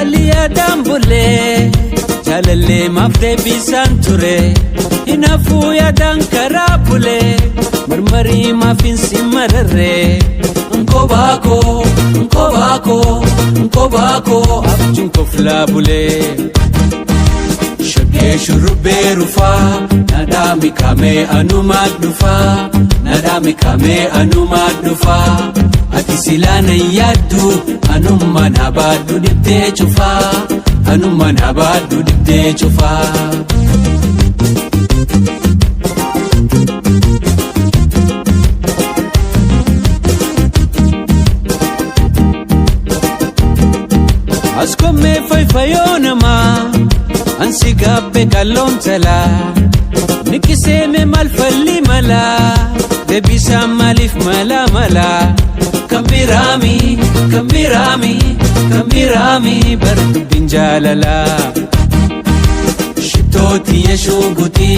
Chalia dambule jalalle mafde bisan ture inafu ya dankarabule marmari mafin simarare nkobako abjun koflabule shage shurbe rufa nadami kame anumad dufa ati silana yaddu anumma nabadu dibde chufa Askome fayonama ansigabe kalomtala nikiseme malfalli mala debisa malif mala kambirami bardu binjalala shitoti yashuguti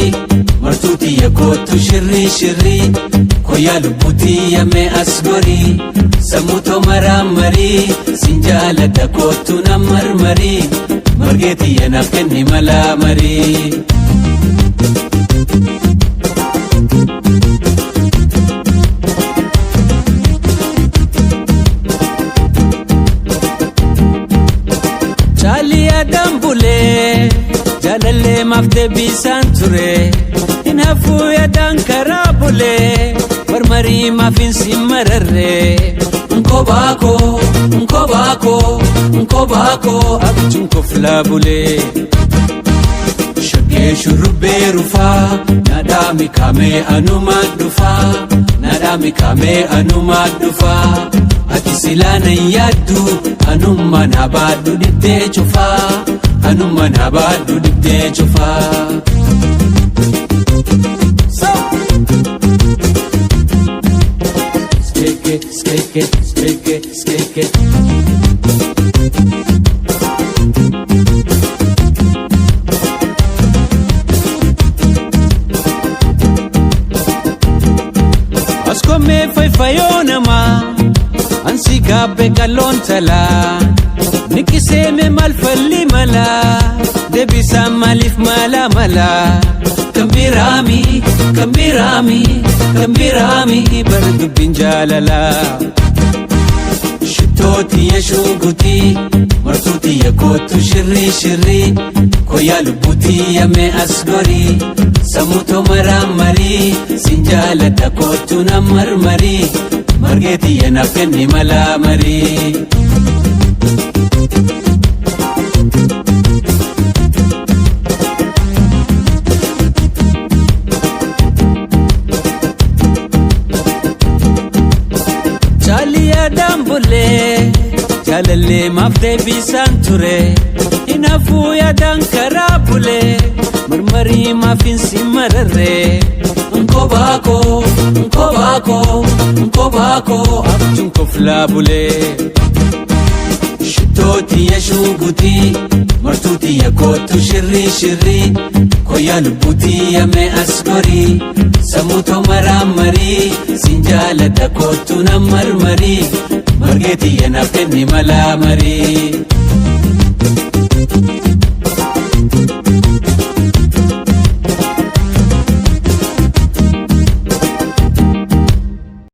martuti yakotu shirri koya lubuti yame asgori samuto maramari sinjala dakotu namarmari margeti yanafkenni malamari Chalia dambule jalalle mafde bisan ture inafu ya dankarabule marmari mafin simarare nkobako abjun koflabule shage shurbe rufa nadami kame anumad dufa ati silana yaddu anumma nabadu dibde chufa skeke Askome fayonama ansigabe kalontala nikiseme malfalli mala debisa malif mala kambirami bardu binjalala shitoti yashuguti martuti yakotu shirri koya lubuti yame asgori samuto maramari sinjala dakotu namarmari margeti yanafkenni malamari Chalia dambule jalalle mafde bisan ture inafu ya dankarabule marmari mafin simarare nkobako abjun koflabule shitoti yashuguti martuti yakotu shirri koya lubuti yame asgori samuto maramari sinjala dakotu namarmari margeti yanafkenni malamari